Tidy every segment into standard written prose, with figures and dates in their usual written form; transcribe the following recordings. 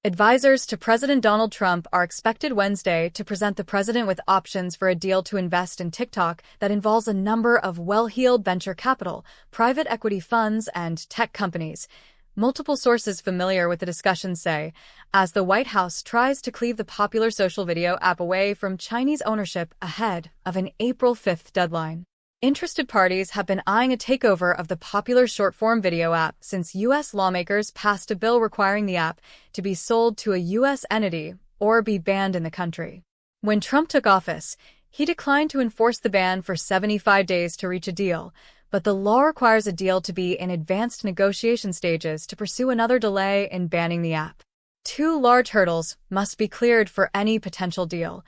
Advisors to President Donald Trump are expected Wednesday to present the president with options for a deal to invest in TikTok that involves a number of well-heeled venture capital, private equity funds, and tech companies. Multiple sources familiar with the discussion say, as the White House tries to cleave the popular social video app away from Chinese ownership ahead of an April 5th deadline. Interested parties have been eyeing a takeover of the popular short-form video app since U.S. lawmakers passed a bill requiring the app to be sold to a U.S. entity or be banned in the country. When Trump took office, he declined to enforce the ban for 75 days to reach a deal, but the law requires a deal to be in advanced negotiation stages to pursue another delay in banning the app. Two large hurdles must be cleared for any potential deal.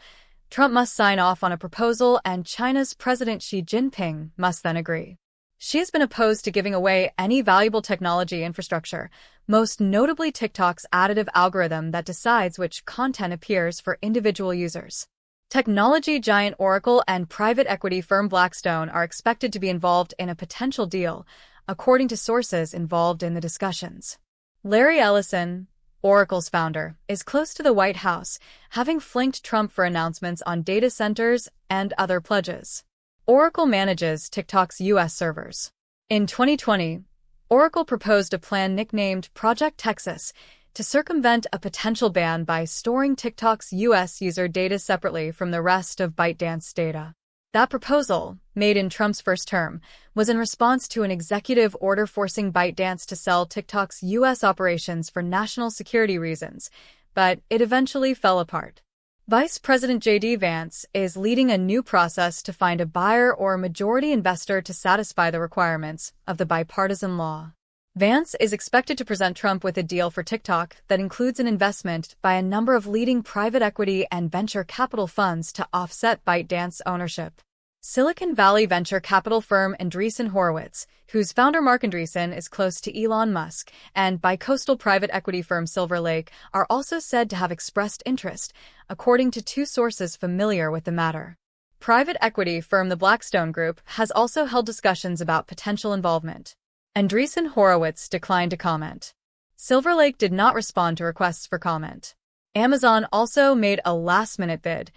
Trump must sign off on a proposal, and China's President Xi Jinping must then agree. Xi has been opposed to giving away any valuable technology infrastructure, most notably TikTok's additive algorithm that decides which content appears for individual users. Technology giant Oracle and private equity firm Blackstone are expected to be involved in a potential deal, according to sources involved in the discussions. Larry Ellison, Oracle's founder, is close to the White House, having flanked Trump for announcements on data centers and other pledges. Oracle manages TikTok's U.S. servers. In 2020, Oracle proposed a plan nicknamed Project Texas to circumvent a potential ban by storing TikTok's U.S. user data separately from the rest of ByteDance data. That proposal, made in Trump's first term, was in response to an executive order forcing ByteDance to sell TikTok's U.S. operations for national security reasons, but it eventually fell apart. Vice President J.D. Vance is leading a new process to find a buyer or majority investor to satisfy the requirements of the bipartisan law. Vance is expected to present Trump with a deal for TikTok that includes an investment by a number of leading private equity and venture capital funds to offset ByteDance ownership. Silicon Valley venture capital firm Andreessen Horowitz, whose founder Marc Andreessen is close to Elon Musk, and bicoastal private equity firm Silver Lake are also said to have expressed interest, according to two sources familiar with the matter. Private equity firm the Blackstone Group has also held discussions about potential involvement. Andreessen Horowitz declined to comment. Silver Lake did not respond to requests for comment. Amazon also made a last-minute bid.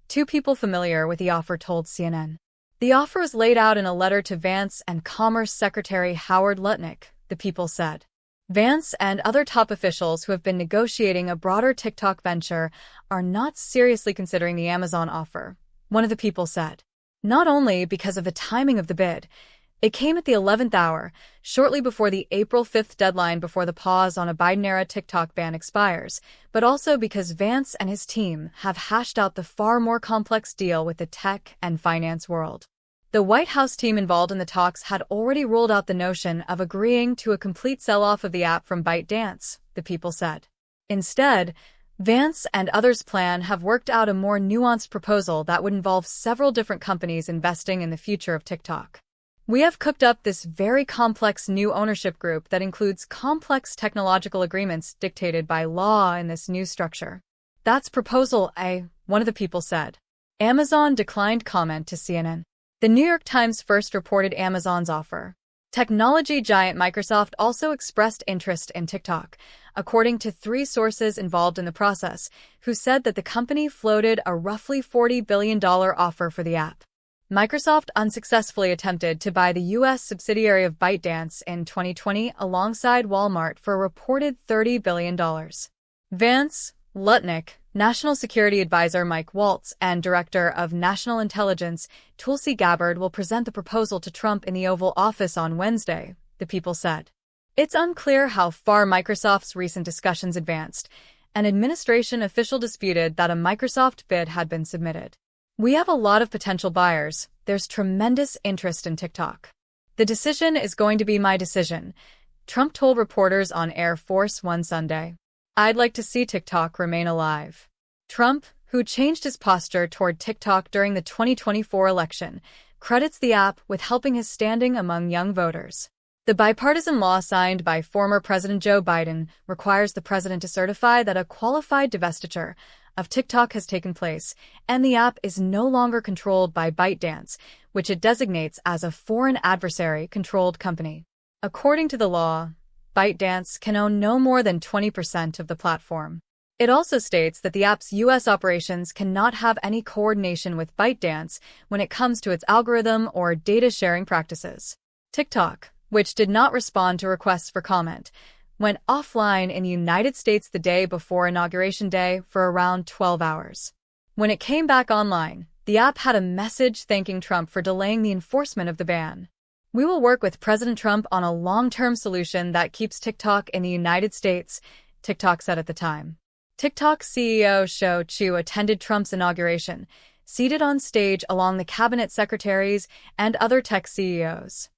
Two people familiar with the offer told CNN. The offer was laid out in a letter to Vance and Commerce Secretary Howard Lutnick, the people said. Vance and other top officials who have been negotiating a broader TikTok venture are not seriously considering the Amazon offer, one of the people said. Not only because of the timing of the bid, it came at the 11th hour, shortly before the April 5th deadline before the pause on a Biden-era TikTok ban expires, but also because Vance and his team have hashed out the far more complex deal with the tech and finance world. The White House team involved in the talks had already ruled out the notion of agreeing to a complete sell-off of the app from ByteDance, the people said. Instead, Vance and others' plan have worked out a more nuanced proposal that would involve several different companies investing in the future of TikTok. We have cooked up this very complex new ownership group that includes complex technological agreements dictated by law in this new structure. That's Proposal A, one of the people said. Amazon declined comment to CNN. The New York Times first reported Amazon's offer. Technology giant Microsoft also expressed interest in TikTok, according to three sources involved in the process, who said that the company floated a roughly $40 billion offer for the app. Microsoft unsuccessfully attempted to buy the U.S. subsidiary of ByteDance in 2020 alongside Walmart for a reported $30 billion. Vance, Lutnick, National Security Advisor Mike Waltz, and Director of National Intelligence Tulsi Gabbard will present the proposal to Trump in the Oval Office on Wednesday, the people said. It's unclear how far Microsoft's recent discussions advanced. An administration official disputed that a Microsoft bid had been submitted. We have a lot of potential buyers. There's tremendous interest in TikTok. The decision is going to be my decision, Trump told reporters on Air Force One Sunday. I'd like to see TikTok remain alive. Trump, who changed his posture toward TikTok during the 2024 election, credits the app with helping his standing among young voters. The bipartisan law signed by former President Joe Biden requires the president to certify that a qualified divestiture of TikTok has taken place, and the app is no longer controlled by ByteDance, which it designates as a foreign adversary-controlled company. According to the law, ByteDance can own no more than 20% of the platform. It also states that the app's U.S. operations cannot have any coordination with ByteDance when it comes to its algorithm or data sharing practices. TikTok, which did not respond to requests for comment, went offline in the United States the day before Inauguration Day for around 12 hours. When it came back online, the app had a message thanking Trump for delaying the enforcement of the ban. "We will work with President Trump on a long-term solution that keeps TikTok in the United States," TikTok said at the time. TikTok CEO Shou Chew attended Trump's inauguration, seated on stage along the cabinet secretaries and other tech CEOs.